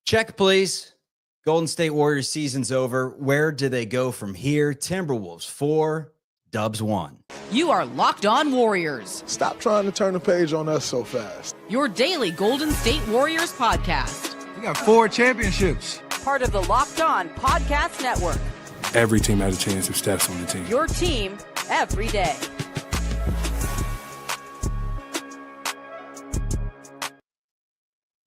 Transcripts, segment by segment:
Check, please. Golden State Warriors season's over. Where do they go from here? Timberwolves 4, Dubs 1. You are Locked On Warriors. Stop trying to turn the page on us so fast. Your daily Golden State Warriors podcast. We got 4 championships. Part of the Locked On Podcast Network. Every team has a chance if Steph's on the team. Your team every day.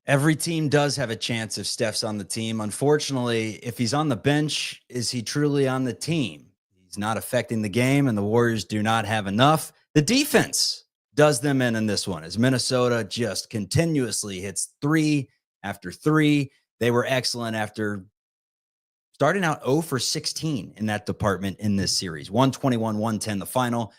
Every team does have a chance if Steph's on the team. Unfortunately, if he's on the bench, is he truly on the team? He's not affecting the game, and the Warriors do not have enough. The defense does them in this one, as Minnesota just continuously hits 3 after 3. They were excellent after starting out 0 for 16 in that department in this series. 121-110 the final.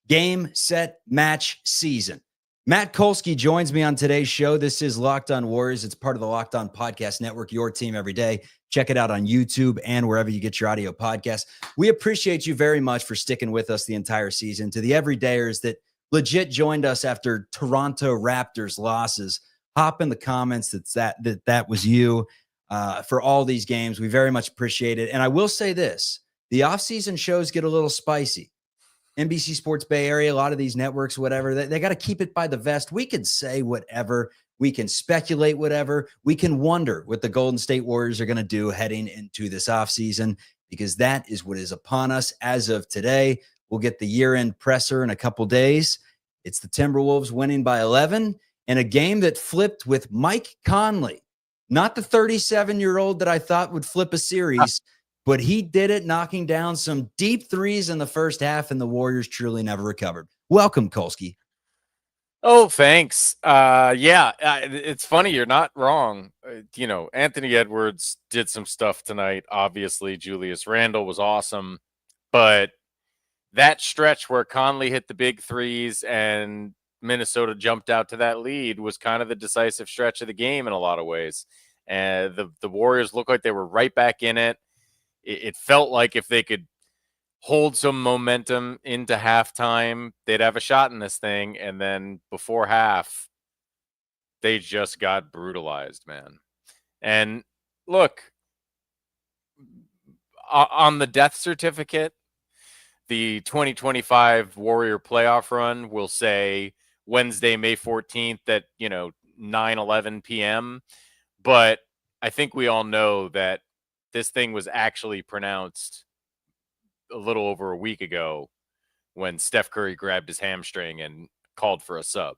Game, set, match, season. Matt Kolsky joins me on today's show. This is Locked On Warriors. It's part of the Locked On Podcast Network, your team every day. Check it out on YouTube and wherever you get your audio podcasts. We appreciate you very much for sticking with us the entire season. To the everydayers that legit joined us after Toronto Raptors losses, hop in the comments that was you for all these games. We very much appreciate it. And I will say this, the offseason shows get a little spicy. NBC Sports Bay Area, a lot of these networks, whatever, they got to keep it by the vest. We can say whatever. We can speculate whatever. We can wonder what the Golden State Warriors are going to do heading into this offseason, because that is what is upon us as of today. We'll get the year-end presser in a couple days. It's the Timberwolves winning by 11 in a game that flipped with Mike Conley, not the 37-year-old that I thought would flip a series. But he did it, knocking down some deep threes in the first half, and the Warriors truly never recovered. Welcome, Kolsky. Oh, thanks. It's funny. You're not wrong. Anthony Edwards did some stuff tonight. Obviously, Julius Randle was awesome. But that stretch where Conley hit the big threes and Minnesota jumped out to that lead was kind of the decisive stretch of the game in a lot of ways. And the Warriors looked like they were right back in it. It felt like if they could hold some momentum into halftime, they'd have a shot in this thing. And then before half, they just got brutalized, man. And look, on the death certificate, the 2025 Warrior playoff run will say Wednesday, May 14th at, 9:11 p.m. But I think we all know that this thing was actually pronounced a little over a week ago when Steph Curry grabbed his hamstring and called for a sub.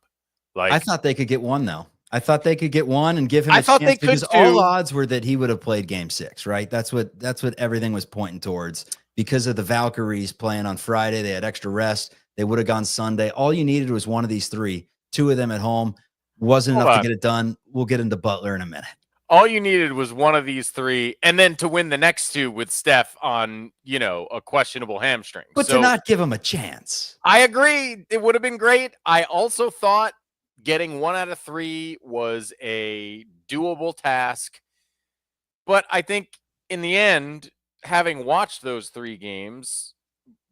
I thought they could get one, though. I thought they could get one and give him a thought chance, they could because too. all odds were that he would have played game 6, right? That's what everything was pointing towards. Because of the Valkyries playing on Friday, they had extra rest. They would have gone Sunday. All you needed was one of these 3, 2 of them at home. Wasn't enough to get it done. We'll get into Butler in a minute. All you needed was one of these 3, and then to win the next 2 with Steph on, a questionable hamstring. But to not give him a chance. I agree. It would have been great. I also thought getting 1 out of 3 was a doable task. But I think in the end, having watched those 3 games,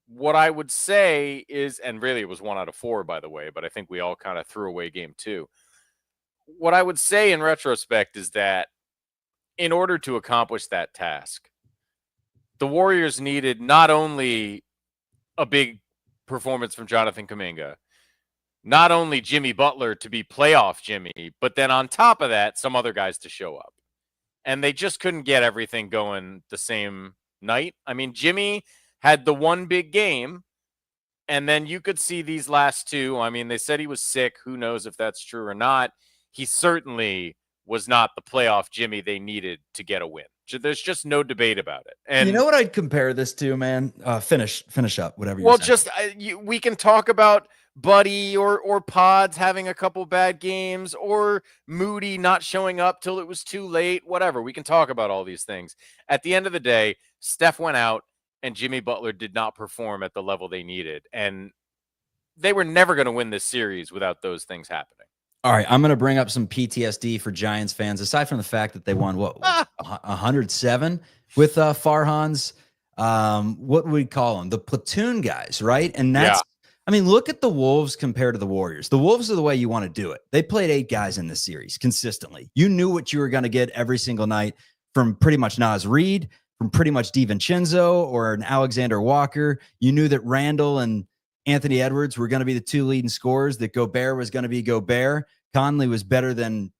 what I would say is, and really it was 1 out of 4, by the way, but I think we all kind of threw away game 2. What I would say in retrospect is that in order to accomplish that task, the Warriors needed not only a big performance from Jonathan Kaminga, not only Jimmy Butler to be playoff Jimmy, but then on top of that, some other guys to show up. And they just couldn't get everything going the same night. I mean, Jimmy had the one big game, and then you could see these last 2. I mean, they said he was sick. Who knows if that's true or not. He certainly was not the playoff Jimmy they needed to get a win. There's just no debate about it. And you know what I'd compare this to, man? Finish up, whatever you're well, saying. just we can talk about Buddy or Pods having a couple bad games, or Moody not showing up till it was too late, whatever. We can talk about all these things. At the end of the day, Steph went out and Jimmy Butler did not perform at the level they needed. And they were never going to win this series without those things happening. All right, I'm going to bring up some PTSD for Giants fans. Aside from the fact that they won, 107 with Farhan's, what would we call them? The platoon guys, right? And that's I mean, look at the Wolves compared to the Warriors. The Wolves are the way you want to do it. They played 8 guys in this series consistently. You knew what you were going to get every single night from pretty much Naz Reid, from pretty much DiVincenzo or an Alexander Walker. You knew that Randall and Anthony Edwards were going to be the 2 leading scorers, that Gobert was going to be Gobert. Conley was better than,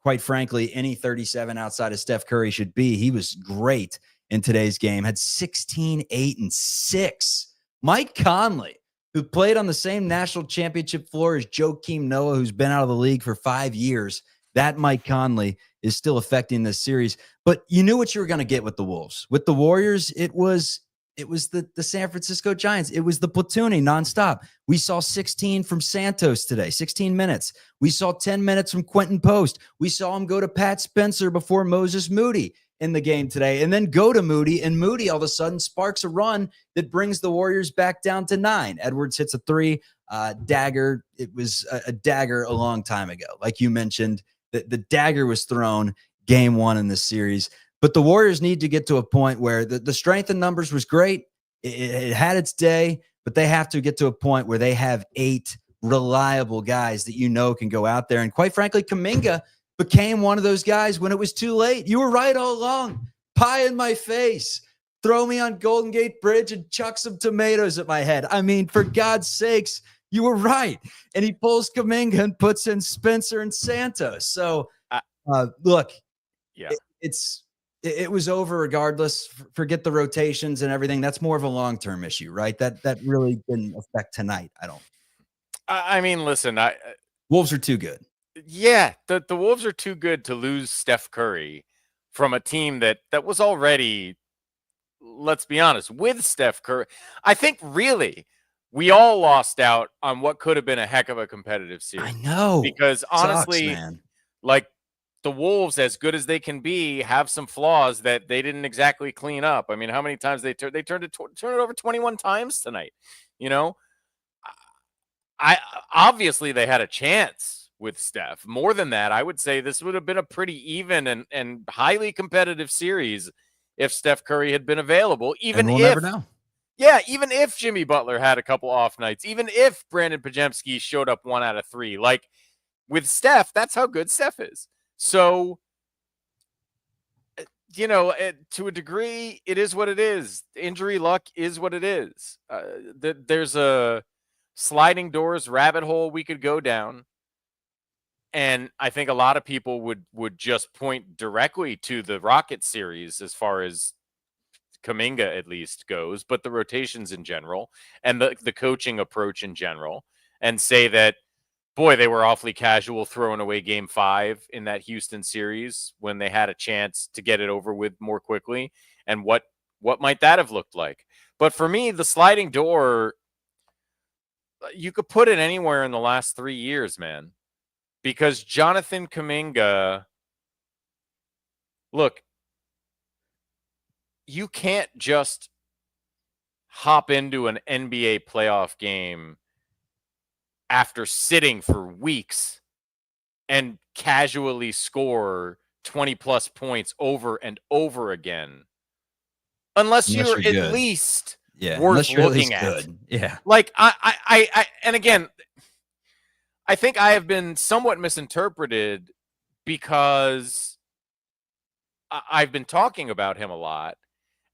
quite frankly, any 37 outside of Steph Curry should be. He was great in today's game, had 16, 8, and 6. Mike Conley, who played on the same national championship floor as Joakim Noah, who's been out of the league for 5 years, that Mike Conley is still affecting this series. But you knew what you were going to get with the Wolves. With the Warriors, it was the San Francisco Giants. It was the platooning nonstop. We saw 16 from Santos today, 16 minutes. We saw 10 minutes from Quentin Post. We saw him go to Pat Spencer before Moses Moody in the game today, and then go to Moody, and Moody all of a sudden sparks a run that brings the Warriors back down to 9. Edwards hits a 3, dagger. It was a dagger a long time ago. Like you mentioned, the dagger was thrown game 1 in this series. But the Warriors need to get to a point where the strength in numbers was great. It had its day, but they have to get to a point where they have 8 reliable guys that can go out there. And quite frankly, Kaminga became one of those guys when it was too late. You were right all along. Pie in my face. Throw me on Golden Gate Bridge and chuck some tomatoes at my head. I mean, for God's sakes, you were right. And he pulls Kaminga and puts in Spencer and Santos. So, look, yeah, it was over regardless. Forget the rotations and everything. That's more of a long-term issue, right? That really didn't affect tonight. I mean, listen, Wolves are too good. Yeah, the Wolves are too good to lose Steph Curry from a team that was already, let's be honest, with Steph Curry. I think really we all lost out on what could have been a heck of a competitive series. I know. Because honestly, man. Like the Wolves, as good as they can be, have some flaws that they didn't exactly clean up. I mean, how many times they turned it over 21 times tonight? I obviously they had a chance with Steph. More than that, I would say this would have been a pretty even and highly competitive series if Steph Curry had been available. Even we'll never know. Yeah, even if Jimmy Butler had a couple off nights, even if Brandon Pajemski showed up 1 out of 3. Like with Steph, that's how good Steph is. So, to a degree, it is what it is. Injury luck is what it is. There's a sliding doors rabbit hole we could go down. And I think a lot of people would just point directly to the Rockets series as far as Kaminga at least goes, but the rotations in general and the coaching approach in general, and say that, boy, they were awfully casual throwing away game 5 in that Houston series when they had a chance to get it over with more quickly. And what might that have looked like? But for me, the sliding door, you could put it anywhere in the last 3 years, man. Because Jonathan Kaminga, look, you can't just hop into an NBA playoff game after sitting for weeks and casually score 20-plus points over and over again. Unless you're at least worth looking at. Good. Yeah. Like, I and again, I think I have been somewhat misinterpreted because I've been talking about him a lot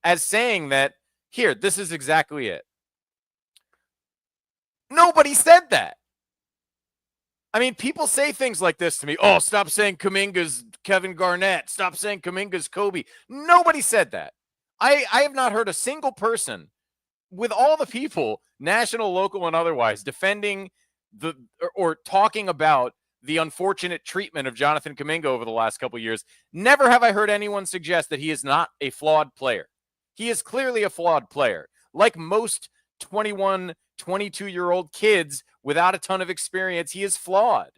as saying that, here, this is exactly it. Nobody said that. I mean, people say things like this to me. Oh, stop saying Kaminga's Kevin Garnett. Stop saying Kaminga's Kobe. Nobody said that. I have not heard a single person, with all the people, national, local, and otherwise, defending or talking about the unfortunate treatment of Jonathan Kaminga over the last couple of years. Never have I heard anyone suggest that he is not a flawed player. He is clearly a flawed player. Like most 21, 22-year-old kids without a ton of experience, he is flawed.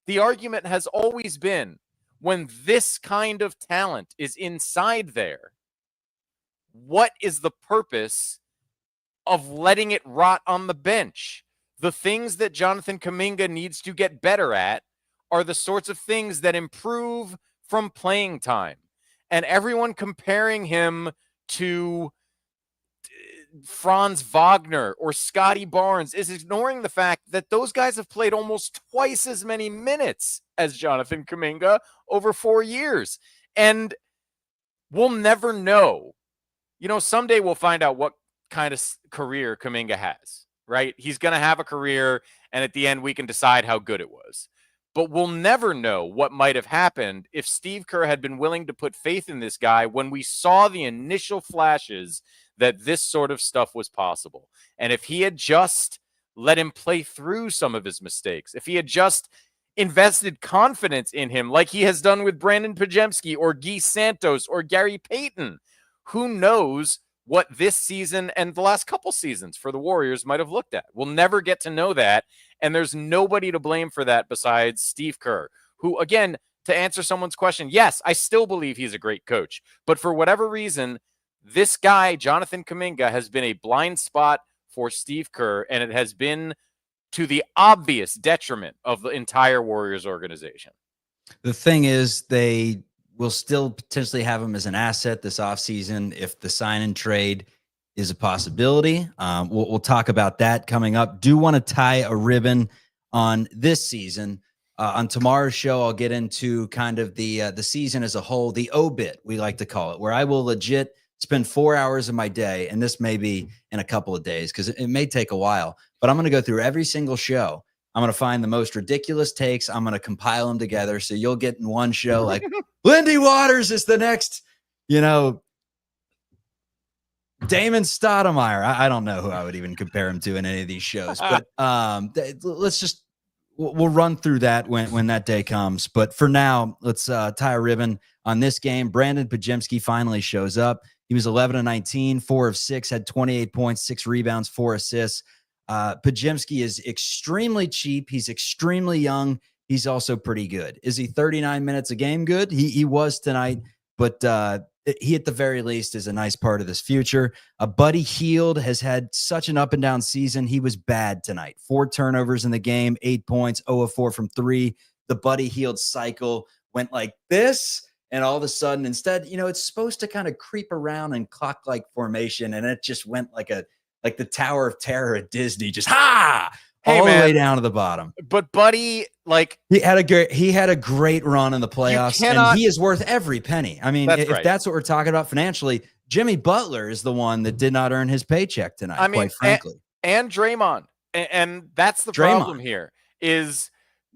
The argument has always been, when this kind of talent is inside there, what is the purpose of letting it rot on the bench? The things that Jonathan Kaminga needs to get better at are the sorts of things that improve from playing time. And everyone comparing him to Franz Wagner or Scotty Barnes is ignoring the fact that those guys have played almost twice as many minutes as Jonathan Kaminga over 4 years. And we'll never know. Someday we'll find out what kind of career Kaminga has, right? He's going to have a career, and at the end we can decide how good it was. But we'll never know what might have happened if Steve Kerr had been willing to put faith in this guy when we saw the initial flashes that this sort of stuff was possible. And if he had just let him play through some of his mistakes, if he had just invested confidence in him like he has done with Brandon Pajemski or Guy Santos or Gary Payton, who knows what this season and the last couple seasons for the Warriors might have looked at. We'll never get to know that, and there's nobody to blame for that besides Steve Kerr, who, again, to answer someone's question, yes, I still believe he's a great coach, but for whatever reason, this guy, Jonathan Kaminga, has been a blind spot for Steve Kerr, and it has been to the obvious detriment of the entire Warriors organization. The thing is, they will still potentially have him as an asset this offseason if the sign and trade is a possibility. We'll talk about that coming up. Do want to tie a ribbon on this season. On tomorrow's show, I'll get into kind of the season as a whole, the obit, we like to call it, where I will legit spend 4 hours of my day, and this may be in a couple of days because it may take a while, but I'm going to go through every single show. I'm going to find the most ridiculous takes. I'm going to compile them together. So you'll get in one show like Lindy Waters is the next, Damon Stoudemire. I don't know who I would even compare him to in any of these shows, but we'll run through that when that day comes. But for now, let's tie a ribbon on this game. Brandon Pajemski finally shows up. He was 11 of 19, 4 of 6, had 28 points, 6 rebounds, 4 assists. Pajemski is extremely cheap. He's extremely young. He's also pretty good. Is he 39 minutes a game good? He was tonight, but he at the very least is a nice part of this future. Buddy Hield has had such an up and down season. He was bad tonight. 4 turnovers in the game, 8 points, 0 of 4 from 3. The Buddy Hield cycle went like this, and all of a sudden, instead, it's supposed to kind of creep around in clock-like formation, and it just went like the Tower of Terror at Disney, just all the way down to the bottom. But Buddy, he had a great run in the playoffs, and he is worth every penny. I mean, if that's what we're talking about financially, Jimmy Butler is the one that did not earn his paycheck tonight, quite frankly. And Draymond. And that's the problem here is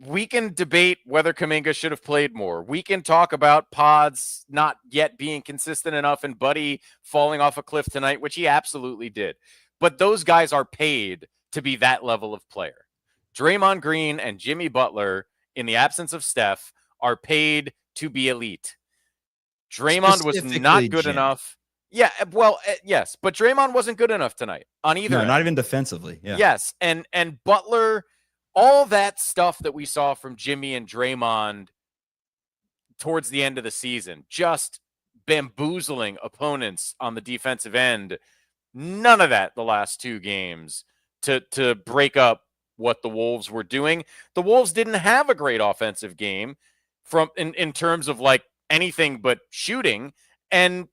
we can debate whether Kaminga should have played more. We can talk about Pods not yet being consistent enough and Buddy falling off a cliff tonight, which he absolutely did. But those guys are paid to be that level of player. Draymond Green and Jimmy Butler, in the absence of Steph, are paid to be elite. Draymond was not good enough. Yeah, well, yes, but Draymond wasn't good enough tonight on either end. Not even defensively. Yeah. Yes, and Butler, all that stuff that we saw from Jimmy and Draymond towards the end of the season, just bamboozling opponents on the defensive end. None of that the last 2 games to break up what the Wolves were doing. The Wolves didn't have a great offensive game in terms of anything but shooting, and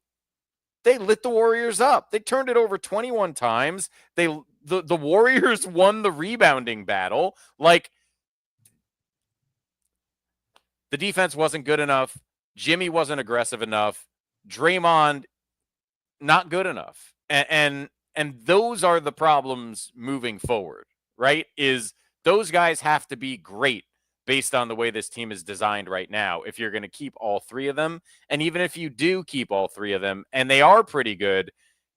they lit the Warriors up. They turned it over 21 times. The Warriors won the rebounding battle. The defense wasn't good enough. Jimmy wasn't aggressive enough. Draymond, not good enough. And those are the problems moving forward, right? Is those guys have to be great based on the way this team is designed right now if you're going to keep all 3 of them. And even if you do keep all 3 of them, and they are pretty good,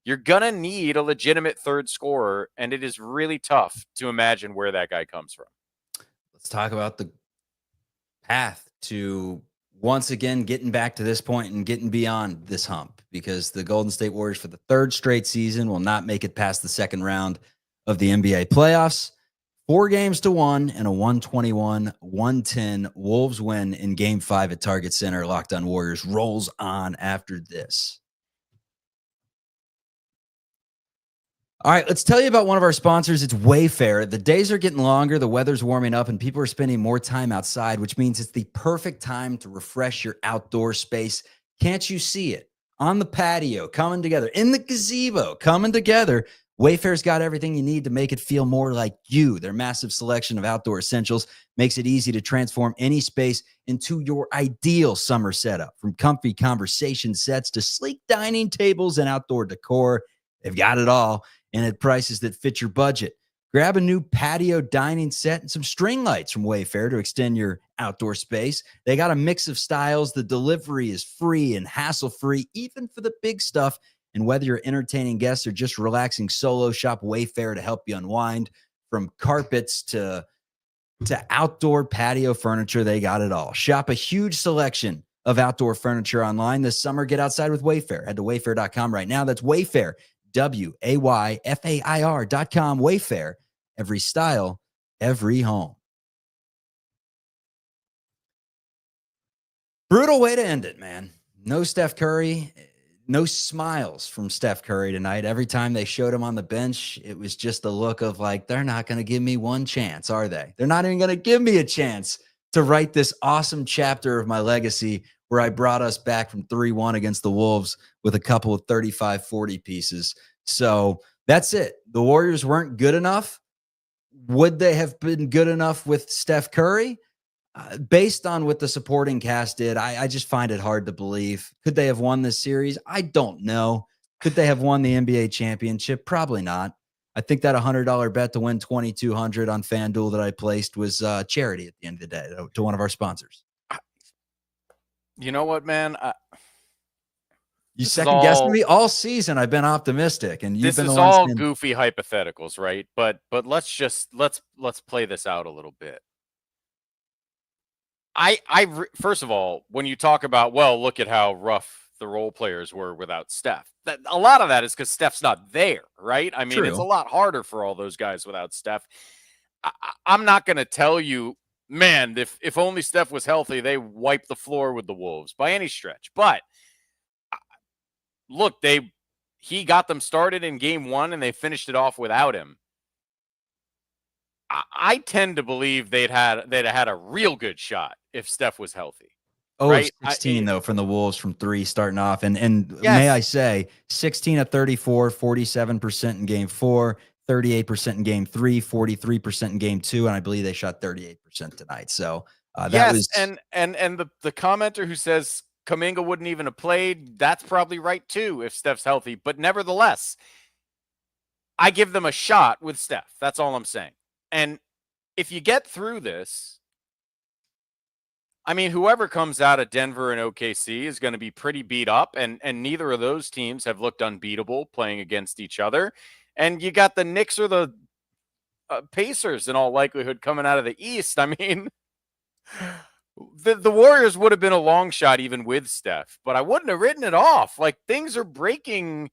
you're going to need a legitimate third scorer, and it is really tough to imagine where that guy comes from. Let's talk about the path to once again getting back to this point and getting beyond this hump, because the Golden State Warriors for the 3rd straight season will not make it past the 2nd round of the NBA playoffs. 4-1 and a 121-110 Wolves win in Game 5 at Target Center. Locked On Warriors rolls on after this. All right, let's tell you about one of our sponsors. It's WayFair. The days are getting longer, the weather's warming up, and people are spending more time outside, which means it's the perfect time to refresh your outdoor space. Can't you see it? on the patio, coming together, in the gazebo, coming together. Wayfair's got everything you need to make it feel more like you. Their massive selection of outdoor essentials makes it easy to transform any space into your ideal summer setup. From comfy conversation sets to sleek dining tables and outdoor decor, they've got it all, and at prices that fit your budget. Grab a new patio dining set and some string lights from Wayfair to extend your outdoor space. They got a mix of styles. The delivery is free and hassle-free, even for the big stuff. And whether you're entertaining guests or just relaxing solo, shop Wayfair to help you unwind. From carpets to outdoor patio furniture, they got it all. Shop a huge selection of outdoor furniture online this summer. Get outside with Wayfair. Head to wayfair.com right now. That's Wayfair, WAYFAIR.com. Wayfair, every style, every home. Brutal way to end it, man. No Steph Curry, no smiles from Steph Curry tonight. Every time they showed him on the bench, it was just a look of like, they're not going to give me one chance, are they? They're not even going to give me a chance to write this awesome chapter of my legacy where I brought us back from 3-1 against the Wolves with a couple of 35-40 pieces. So that's it. The Warriors weren't good enough. Would they have been good enough with Steph Curry? Based on what the supporting cast did, I just find it hard to believe. Could they have won this series? I don't know. Could they have won the NBA championship? Probably not. I think that $100 bet to win $2,200 on FanDuel that I placed was charity at the end of the day to one of our sponsors. You know what, man? You second guessing me all season. I've been optimistic, and you've been the one. This is all goofy hypotheticals, right? But let's play this out a little bit. First of all, when you talk about, well, look at how rough the role players were without Steph, that a lot of that is because Steph's not there, right? I mean, It's a lot harder for all those guys without Steph. I'm not going to tell you, man, if only Steph was healthy, they wiped the floor with the Wolves by any stretch. But look, he got them started in game 1 and they finished it off without him. I tend to believe they'd have had a real good shot if Steph was healthy. Oh, right? 16 though from the Wolves from 3 starting off, and yes. May I say 16 of 34, 47% in game 4, 38% in game 3, 43% in game 2, and I believe they shot 38% tonight. So that was and the commenter who says Kaminga wouldn't even have played, that's probably right too if Steph's healthy. But nevertheless, I give them a shot with Steph. That's all I'm saying. And if you get through this, I mean, whoever comes out of Denver and OKC is going to be pretty beat up, and neither of those teams have looked unbeatable playing against each other. And you got the Knicks or the Pacers in all likelihood coming out of the East. I mean, the Warriors would have been a long shot even with Steph, but I wouldn't have written it off. Like, things are breaking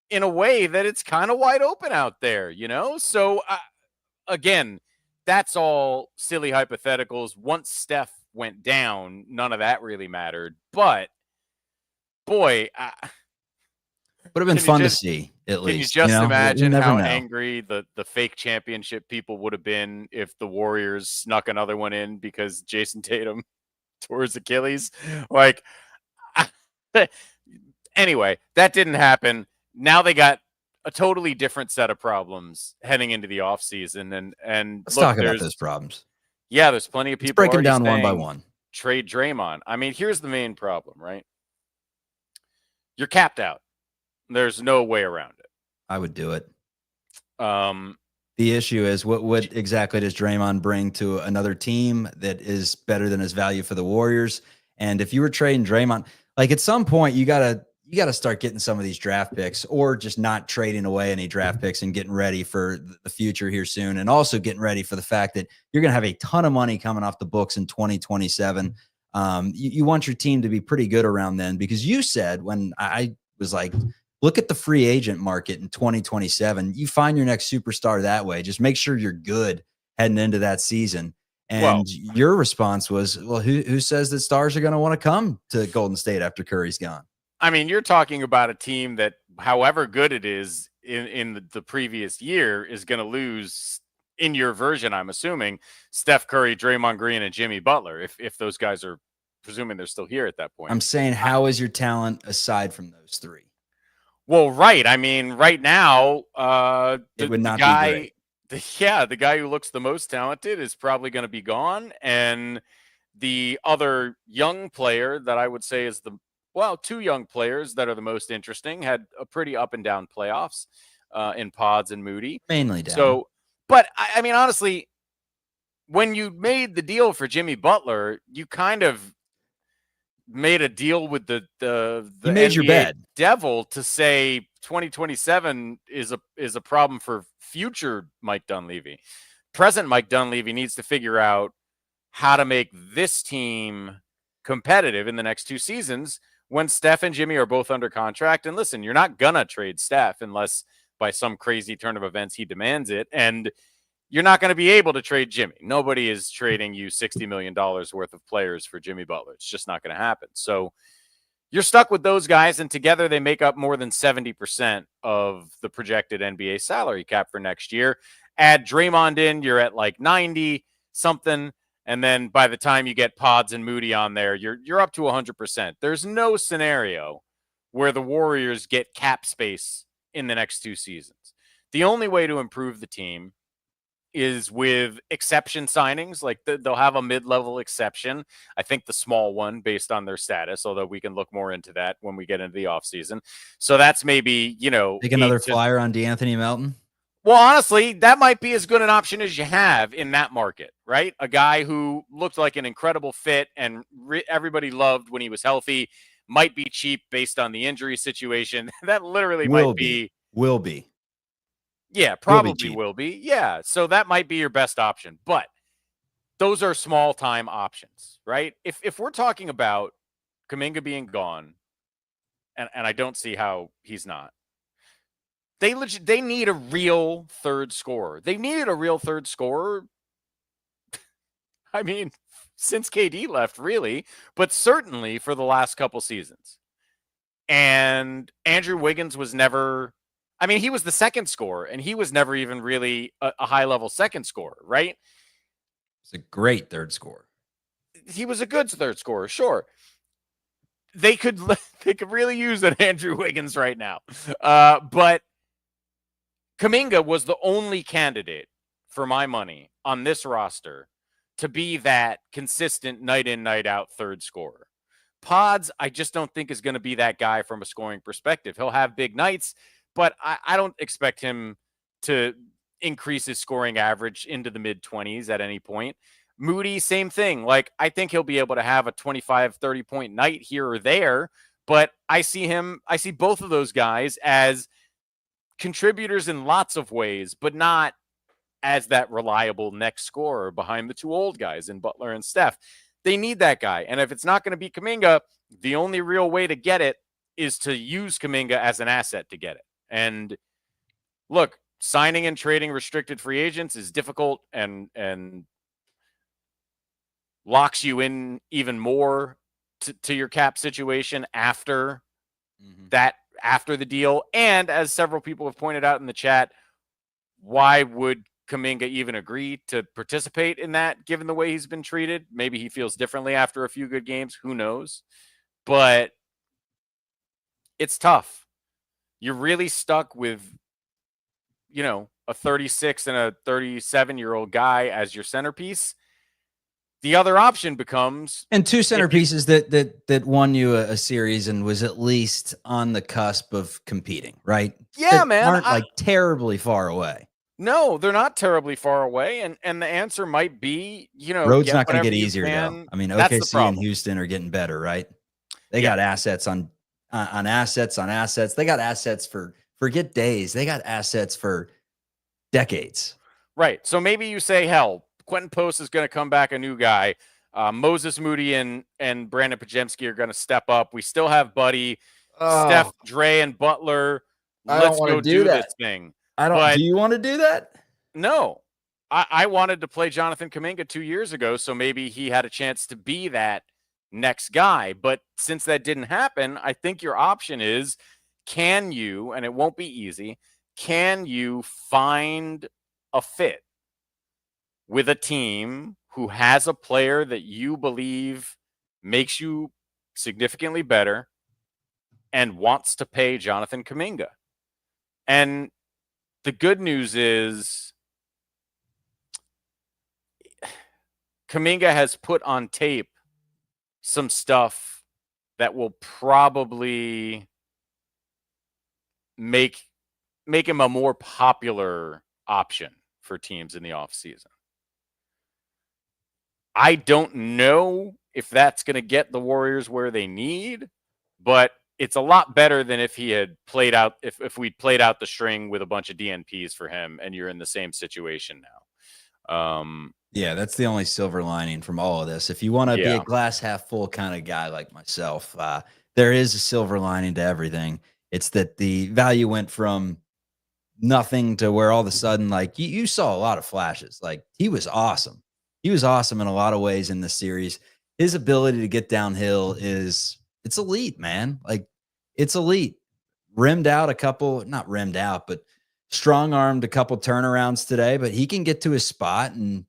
in a way that it's kind of wide open out there, you know? So, again, that's all silly hypotheticals. Once Steph went down, none of that really mattered. But, boy, would have been fun to see, at least. Can you just imagine how know. angry the fake championship people would have been if the Warriors snuck another one in because Jason Tatum tore his Achilles? Like, anyway, that didn't happen. Now they got a totally different set of problems heading into the offseason. And let's talk about those problems. Yeah, there's plenty of people break them down one by one. Trade Draymond. I mean, here's the main problem, right? You're capped out. There's no way around it. I would do it. The issue is what exactly does Draymond bring to another team that is better than his value for the Warriors? And if you were trading Draymond, like at some point you gotta start getting some of these draft picks, or just not trading away any draft picks and getting ready for the future here soon. And also getting ready for the fact that you're going to have a ton of money coming off the books in 2027. You want your team to be pretty good around then, because you said, when I was like, look at the free agent market in 2027, you find your next superstar that way. Just make sure you're good heading into that season. And your response was, well, who says that stars are going to want to come to Golden State after Curry's gone? I mean, you're talking about a team that, however good it is in the previous year, is going to lose, in your version, I'm assuming, Steph Curry, Draymond Green, and Jimmy Butler, if those guys are presuming they're still here at that point. I'm saying, how is your talent aside from those three? Well, right. I mean, right now, It would not the guy, be great. the guy who looks the most talented is probably going to be gone. And the other young player that I would say is two young players that are the most interesting had a pretty up and down playoffs in Pods and Moody. Mainly down. So, but I mean, honestly, when you made the deal for Jimmy Butler, you kind of made a deal with the you made NBA your bed. devil to say 2027 is a problem for future Mike Dunleavy. Present Mike Dunleavy needs to figure out how to make this team competitive in the next 2 seasons when Steph and Jimmy are both under contract. And listen, you're not gonna trade Steph unless by some crazy turn of events he demands it, and you're not going to be able to trade Jimmy. Nobody is trading you $60 million worth of players for Jimmy Butler. It's just not going to happen. So you're stuck with those guys, and together they make up more than 70% of the projected NBA salary cap for next year. Add Draymond in, you're at like 90 something, and then by the time you get Pods and Moody on there, you're up to 100%. There's no scenario where the Warriors get cap space in the next 2 seasons. The only way to improve the team is with exception signings. Like they'll have a mid-level exception. I think the small one based on their status, although we can look more into that when we get into the offseason. So that's maybe, take another flyer on DeAnthony Melton. Well, honestly, that might be as good an option as you have in that market, right? A guy who looked like an incredible fit and everybody loved when he was healthy, might be cheap based on the injury situation. That literally Will be. Yeah, probably will be. Yeah. So that might be your best option. But those are small time options, right? If we're talking about Kaminga being gone, and I don't see how he's not, they need a real third scorer. They needed a real third scorer. I mean, since KD left, really, but certainly for the last couple seasons. And Andrew Wiggins was never, I mean, he was the second scorer, and he was never even really a high-level second scorer, right? It's a great third scorer. He was a good third scorer, sure. They could really use an Andrew Wiggins right now. But Kaminga was the only candidate, for my money, on this roster to be that consistent night in, night out third scorer. Pods, I just don't think is going to be that guy from a scoring perspective. He'll have big nights, but I don't expect him to increase his scoring average into the mid-20s at any point. Moody, same thing. Like, I think he'll be able to have a 25, 30-point night here or there, but I see both of those guys as contributors in lots of ways, but not as that reliable next scorer behind the two old guys in Butler and Steph. They need that guy. And if it's not going to be Kaminga, the only real way to get it is to use Kaminga as an asset to get it. And look, signing and trading restricted free agents is difficult and locks you in even more to your cap situation after after the deal. And as several people have pointed out in the chat, why would Kaminga even agree to participate in that, given the way he's been treated? Maybe he feels differently after a few good games. Who knows? But it's tough. You're really stuck with, a 36 and a 37-year-old guy as your centerpiece. The other option becomes, and two centerpieces that won you a series and was at least on the cusp of competing, right? Yeah, that man. Aren't like terribly far away. No, they're not terribly far away, and the answer might be, road's not going to get easier though. I mean, That's OKC and Houston are getting better, right? They got assets on assets. They got assets for forget days. They got assets for decades. Right. So maybe you say, hell, Quentin Post is going to come back a new guy. Moses Moody and Brandon Pajemski are going to step up. We still have Buddy, Steph, Dre, and Butler. Let's go do this thing. Do you want to do that? No. I wanted to play Jonathan Kaminga 2 years ago, so maybe he had a chance to be that next guy. But since that didn't happen, I think your option is, can you, and it won't be easy, can you find a fit with a team who has a player that you believe makes you significantly better and wants to pay Jonathan Kaminga. And the good news is Kaminga has put on tape some stuff that will probably make him a more popular option for teams in the offseason. I don't know if that's going to get the Warriors where they need, but it's a lot better than if he had played out, if we'd played out the string with a bunch of DNPs for him and you're in the same situation now. Yeah, that's the only silver lining from all of this. If you want to be a glass half full kind of guy like myself, there is a silver lining to everything. It's that the value went from nothing to where all of a sudden, like you saw a lot of flashes. Like he was awesome. He was awesome in a lot of ways in this series. His ability to get downhill it's elite, man. Like it's elite. Rimmed out a couple, not rimmed out, but strong-armed a couple turnarounds today, but he can get to his spot and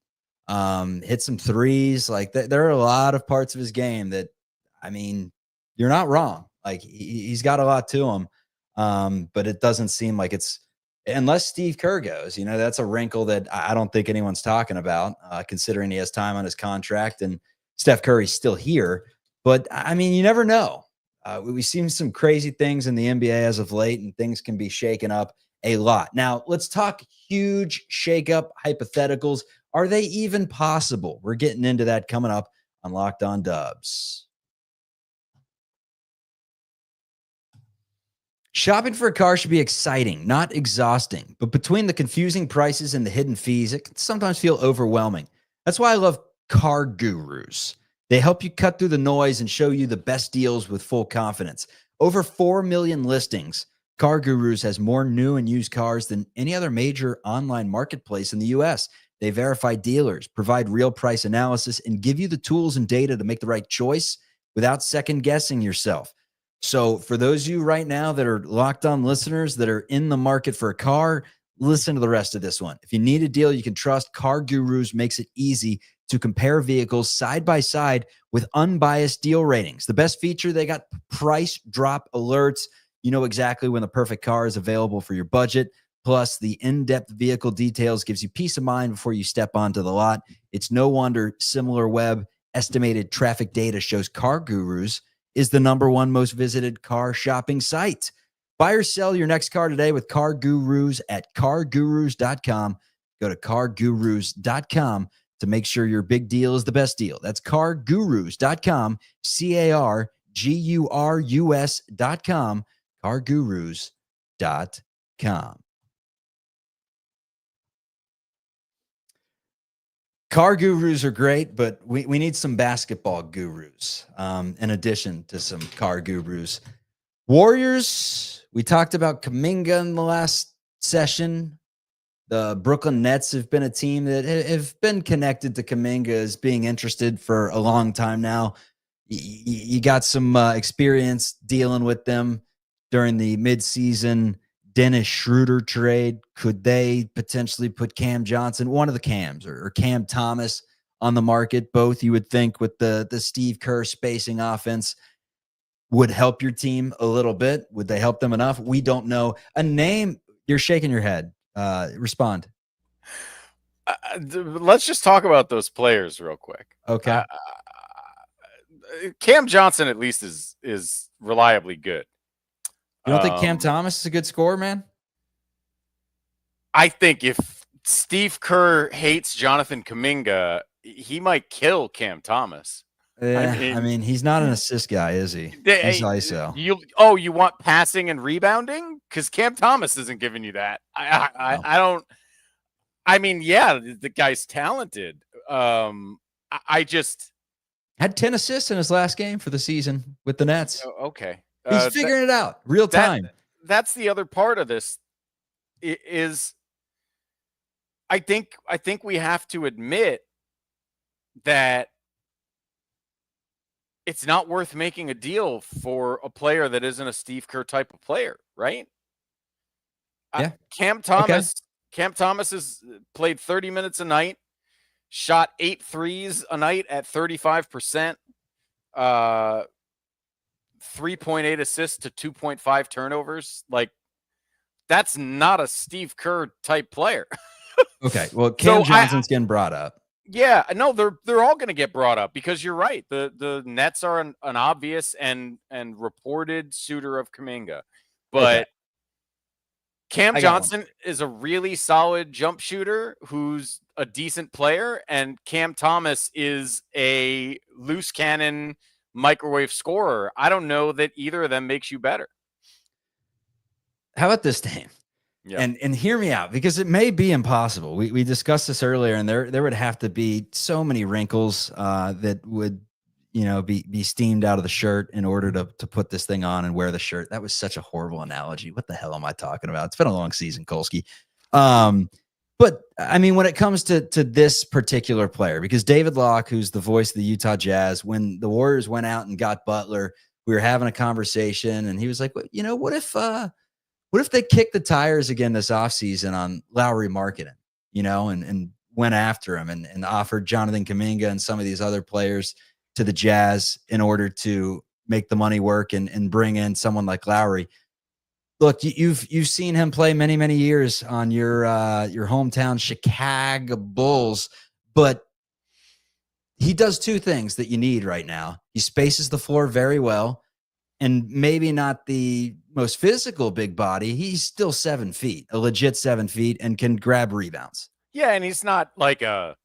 hit some threes. Like there are a lot of parts of his game that, I mean, you're not wrong. Like he's got a lot to him. But it doesn't seem like it's, unless Steve Kerr goes, that's a wrinkle that I don't think anyone's talking about, considering he has time on his contract and Steph Curry's still here. But I mean, you never know. We've seen some crazy things in the NBA as of late, and things can be shaken up a lot. Now, let's talk huge shakeup hypotheticals. Are they even possible? We're getting into that coming up on Locked On Dubs. Shopping for a car should be exciting, not exhausting. But between the confusing prices and the hidden fees, it can sometimes feel overwhelming. That's why I love CarGurus. They help you cut through the noise and show you the best deals with full confidence. Over 4 million listings, CarGurus has more new and used cars than any other major online marketplace in the U.S. They verify dealers, provide real price analysis, and give you the tools and data to make the right choice without second-guessing yourself. So for those of you right now that are Locked On listeners that are in the market for a car, listen to the rest of this one. If you need a deal you can trust, CarGurus makes it easy to compare vehicles side by side with unbiased deal ratings. The best feature, they got price drop alerts. You know exactly when the perfect car is available for your budget. Plus, the in-depth vehicle details gives you peace of mind before you step onto the lot. It's no wonder SimilarWeb estimated traffic data shows CarGurus is the #1 most visited car shopping site. Buy or sell your next car today with CarGurus at CarGurus.com. Go to CarGurus.com to make sure your big deal is the best deal. That's CarGurus.com, CarGurus.com, CarGurus.com. Car gurus are great, but we need some basketball gurus in addition to some car gurus. Warriors, we talked about Kaminga in the last session. The Brooklyn Nets have been a team that have been connected to Kaminga as being interested for a long time now. You got some experience dealing with them during the midseason Dennis Schroeder trade. Could they potentially put Cam Johnson, one of the Cams, or Cam Thomas on the market? Both, you would think, with the Steve Kerr spacing offense would help your team a little bit. Would they help them enough? We don't know. A name, you're shaking your head. Respond. Let's just talk about those players real quick. Okay. Cam Johnson at least is reliably good. You don't think Cam Thomas is a good scorer, man? I think if Steve Kerr hates Jonathan Kaminga, he might kill Cam Thomas. Yeah, I mean, he's not an assist guy, is he? He's ISO. You want passing and rebounding? Because Cam Thomas isn't giving you that. I don't. I mean, yeah, the guy's talented. I just had 10 assists in his last game for the season with the Nets. Okay. He's figuring it out real time. That's the other part of this is I think we have to admit that it's not worth making a deal for a player that isn't a Steve Kerr type of player, right? Yeah. Cam Thomas has played 30 minutes a night, shot 8 threes a night at 35%. 3.8 assists to 2.5 turnovers. Like, that's not a Steve Kerr type player. Okay. Well, Cam Johnson's getting brought up. Yeah, no, they're all going to get brought up because you're right. The Nets are an obvious and reported suitor of Kaminga, but Okay. Cam Johnson is a really solid jump shooter who's a decent player, and Cam Thomas is a loose cannon microwave scorer. I don't know that either of them makes you better. How about this team? Yeah. And hear me out, because it may be impossible. We discussed this earlier, and there would have to be so many wrinkles that would, be steamed out of the shirt in order to put this thing on and wear the shirt. That was such a horrible analogy. What the hell am I talking about? It's been a long season, Kolsky. But I mean, when it comes to this particular player, because David Locke, who's the voice of the Utah Jazz, when the Warriors went out and got Butler, we were having a conversation, and he was like, well, what if they kicked the tires again this offseason on Lowry marketing, and went after him and offered Jonathan Kaminga and some of these other players to the Jazz in order to make the money work and bring in someone like Lowry? Look, you've seen him play many, many years on your hometown Chicago Bulls, but he does two things that you need right now. He spaces the floor very well, and maybe not the most physical big body. He's still 7 feet, a legit 7 feet, and can grab rebounds. Yeah, and he's not like a,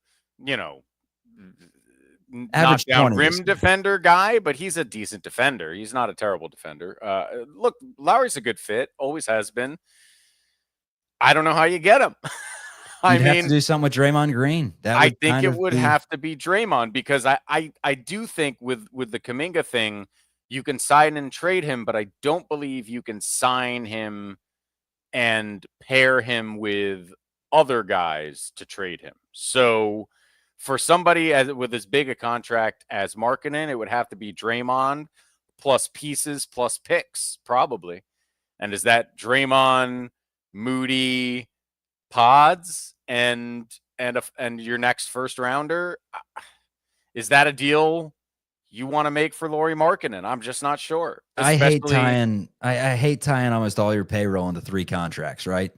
average knockdown rim defender guy, but he's a decent defender. He's not a terrible defender. Look, Lowry's a good fit, always has been. I don't know how you get him. You'd have to do something with Draymond Green. I think it would have to be Draymond, because I do think with the Kaminga thing, you can sign and trade him, but I don't believe you can sign him and pair him with other guys to trade him. So for somebody with as big a contract as Markkanen, it would have to be Draymond plus pieces plus picks, probably. And is that Draymond, Moody, Pods, and your next first rounder? Is that a deal you want to make for Lauri Markkanen? I'm just not sure. I hate tying almost all your payroll into 3 contracts, right?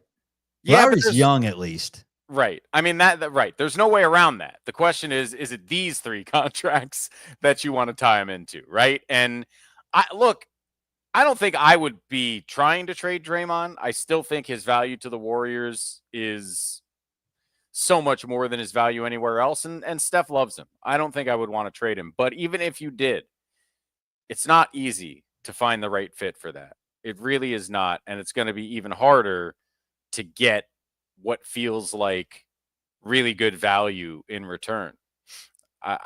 Yeah, Lowry's young, at least. Right. I mean, that right. There's no way around that. The question is it these 3 contracts that you want to tie him into, right? And I don't think I would be trying to trade Draymond. I still think his value to the Warriors is so much more than his value anywhere else. And Steph loves him. I don't think I would want to trade him. But even if you did, it's not easy to find the right fit for that. It really is not. And it's going to be even harder to get what feels like really good value in return. Do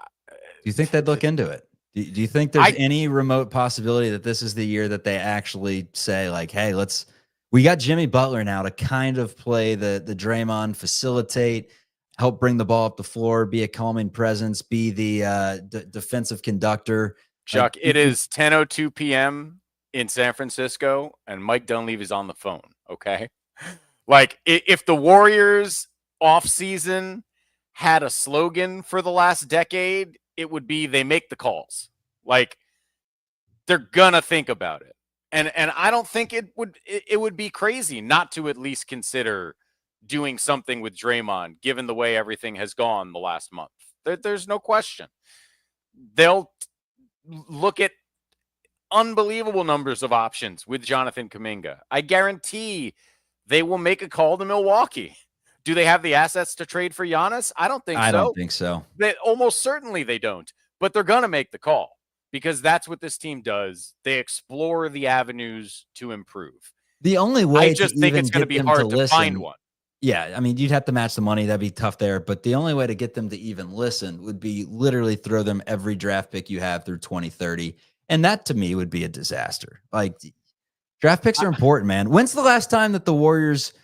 you think they'd look into it? Do you think there's any remote possibility that this is the year that they actually say, like, hey, we got Jimmy Butler now to kind of play the Draymond, facilitate, help bring the ball up the floor, be a calming presence, be the defensive conductor. Chuck, it is 10:02 p.m. in San Francisco, and Mike Dunleavy is on the phone, okay? Like, if the Warriors offseason had a slogan for the last decade, it would be they make the calls. Like, they're gonna think about it. And I don't think it would be crazy not to at least consider doing something with Draymond, given the way everything has gone the last month. There's no question. They'll look at unbelievable numbers of options with Jonathan Kaminga. I guarantee they will make a call to Milwaukee. Do they have the assets to trade for Giannis? I don't think so. I don't think so. Almost certainly they don't. But they're going to make the call, because that's what this team does. They explore the avenues to improve. The only way I just think it's going to be hard to find one. Yeah, I mean, you'd have to match the money. That'd be tough there. But the only way to get them to even listen would be literally throw them every draft pick you have through 2030. And that, to me, would be a disaster. Like, draft picks are important, man. When's the last time that the Warriors,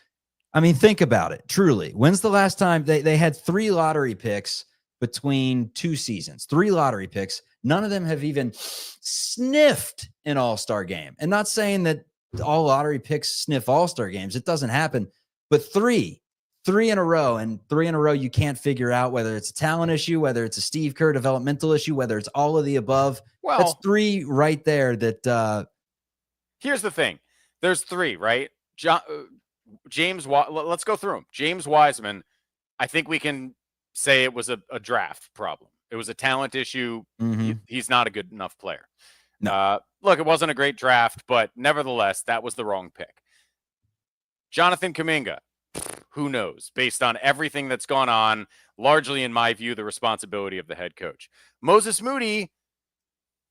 I mean, think about it, truly. When's the last time they had 3 lottery picks between 2 seasons? 3 lottery picks. None of them have even sniffed an all-star game. And not saying that all lottery picks sniff all-star games. It doesn't happen. But 3 3 in a row, and 3 in a row you can't figure out whether it's a talent issue, whether it's a Steve Kerr developmental issue, whether it's all of the above. That's Well, 3 right there that here's the thing. There's 3, right? Let's go through them. James Wiseman, I think we can say it was a draft problem. It was a talent issue. He's not a good enough player. No. Look, it wasn't a great draft, but nevertheless, that was the wrong pick. Jonathan Kaminga, who knows? Based on everything that's gone on, largely, in my view, the responsibility of the head coach. Moses Moody,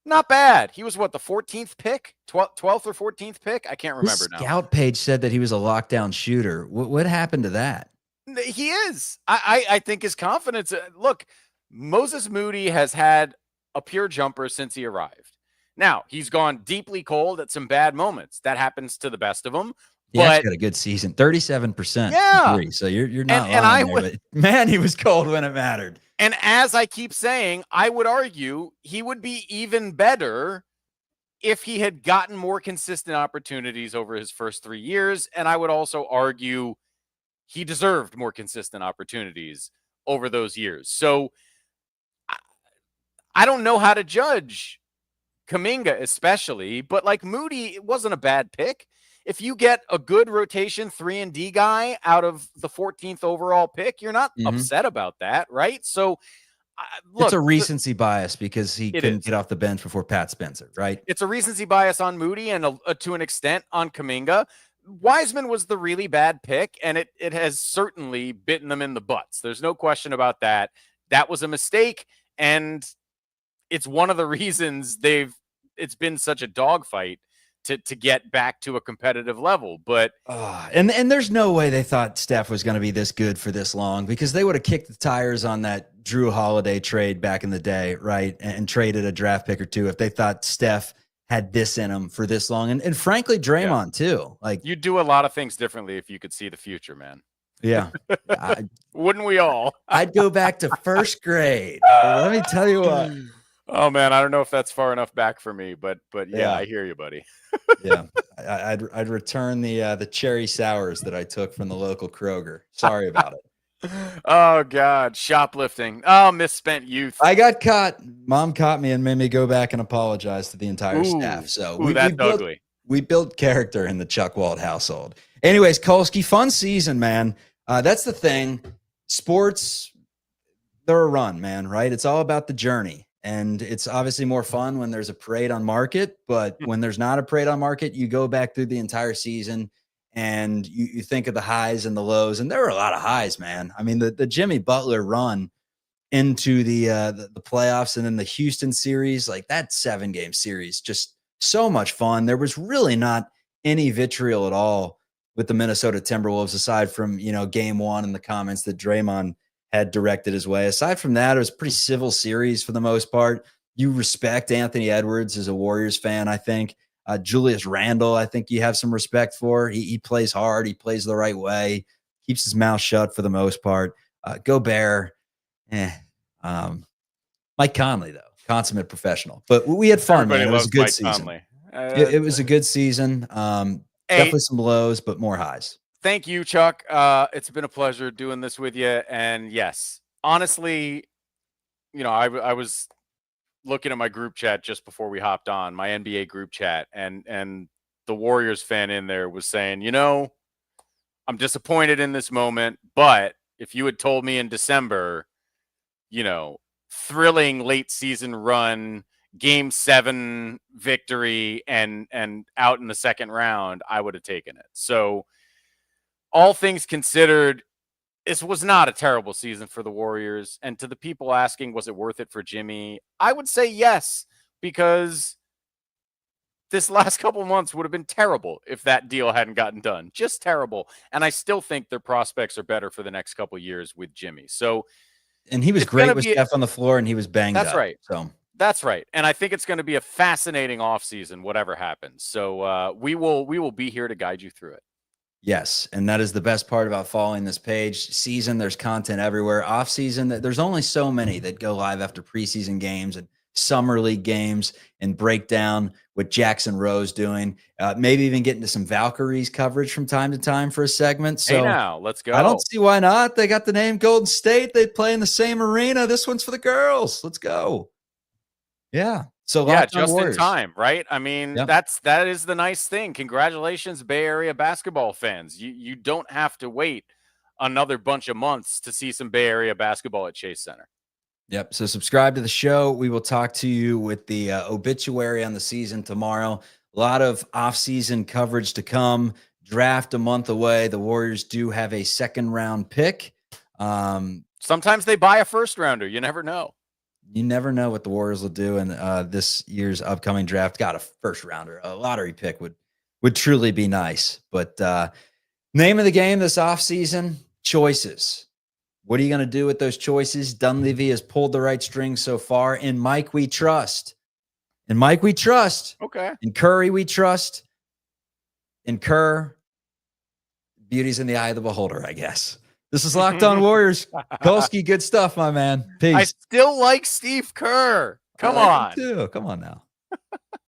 not bad. He was the 14th pick? 12th or 14th pick? I can't remember now. Scout page said that he was a lockdown shooter. What happened to that? He is. I think his confidence. Look, Moses Moody has had a pure jumper since he arrived. Now, he's gone deeply cold at some bad moments. That happens to the best of them. He actually had a good season, 37%. Yeah. So you're not and lying there, man, he was cold when it mattered. And as I keep saying, I would argue he would be even better if he had gotten more consistent opportunities over his first 3 years. And I would also argue he deserved more consistent opportunities over those years. So I don't know how to judge Kaminga especially, but like Moody, it wasn't a bad pick. If you get a good rotation 3-and-D guy out of the 14th overall pick, you're not upset about that, right? So, look, it's a recency bias because he couldn't get off the bench before Pat Spencer, right? It's a recency bias on Moody and to an extent on Kaminga. Wiseman was the really bad pick, and it has certainly bitten them in the butts. There's no question about that. That was a mistake, and it's one of the reasons it's been such a dogfight to get back to a competitive level. But and there's no way they thought Steph was going to be this good for this long, because they would have kicked the tires on that Drew Holiday trade back in the day, right? And traded a draft pick or 2 if they thought Steph had this in him for this long. And frankly, Draymond too. Like, you do a lot of things differently if you could see the future, man. Yeah. Wouldn't we all? I'd go back to first grade. Let me tell you what. Oh man, I don't know if that's far enough back for me, but yeah, I hear you, buddy. Yeah, I'd return the cherry sours that I took from the local Kroger. Sorry about it. Oh God, shoplifting. Oh, misspent youth. I got caught. Mom caught me and made me go back and apologize to the entire staff. So we built character in the Chuck Wald household. Anyways, Kolsky, fun season, man. That's the thing. Sports, they're a run, man. Right? It's all about the journey. And it's obviously more fun when there's a parade on market, but when there's not a parade on market, you go back through the entire season and you think of the highs and the lows. And there were a lot of highs, man. I mean, the Jimmy Butler run into the playoffs and then the Houston series, like that 7-game series, just so much fun. There was really not any vitriol at all with the Minnesota Timberwolves, aside from, game 1 and the comments that Draymond had directed his way. Aside from that, it was a pretty civil series for the most part. You respect Anthony Edwards as a Warriors fan, I think. Julius Randle, I think you have some respect for. He plays hard. He plays the right way. Keeps his mouth shut for the most part. Gobert. Mike Conley, though. Consummate professional. But we had fun, man. It was a good season. It was a good season. Definitely some lows, but more highs. Thank you, Chuck. It's been a pleasure doing this with you. And yes, honestly, I was looking at my group chat just before we hopped on, my NBA group chat, and the Warriors fan in there was saying, I'm disappointed in this moment, but if you had told me in December, thrilling late season run, Game 7 victory, and out in the second round, I would have taken it. So, all things considered, this was not a terrible season for the Warriors. And to the people asking, was it worth it for Jimmy? I would say yes, because this last couple months would have been terrible if that deal hadn't gotten done. Just terrible. And I still think their prospects are better for the next couple of years with Jimmy. So, and he was great with Steph on the floor, and he was banged up. That's right. So that's right. And I think it's going to be a fascinating offseason, whatever happens. So we will be here to guide you through it. Yes, and that is the best part about following this page. Season, there's content everywhere. Off season, there's only so many that go live after preseason games, and summer league games and break down what Jackson Rowe's doing. Maybe even get into some Valkyries coverage from time to time for a segment. So hey, now let's go. I don't see why not. They got the name Golden State. They play in the same arena. This one's for the girls. Let's go. Yeah. So yeah, just in time, right? I mean, Yep. that is the nice thing. Congratulations, Bay Area basketball fans. You don't have to wait another bunch of months to see some Bay Area basketball at Chase Center. Yep. So subscribe to the show. We will talk to you with the obituary on the season tomorrow. A lot of off-season coverage to come. Draft a month away. The Warriors do have a second-round pick. Sometimes they buy a first-rounder. You never know. You never know what the Warriors will do in this year's upcoming draft. Got a first-rounder. A lottery pick would truly be nice. But name of the game this offseason, choices. What are you going to do with those choices? Dunleavy has pulled the right string so far. In Mike, we trust. In Mike, we trust. Okay. In Curry, we trust. In Kerr, beauty's in the eye of the beholder, I guess. This is Locked On Warriors. Kolsky, good stuff, my man. Peace. I still like Steve Kerr. Come I like on. him too. Come on now.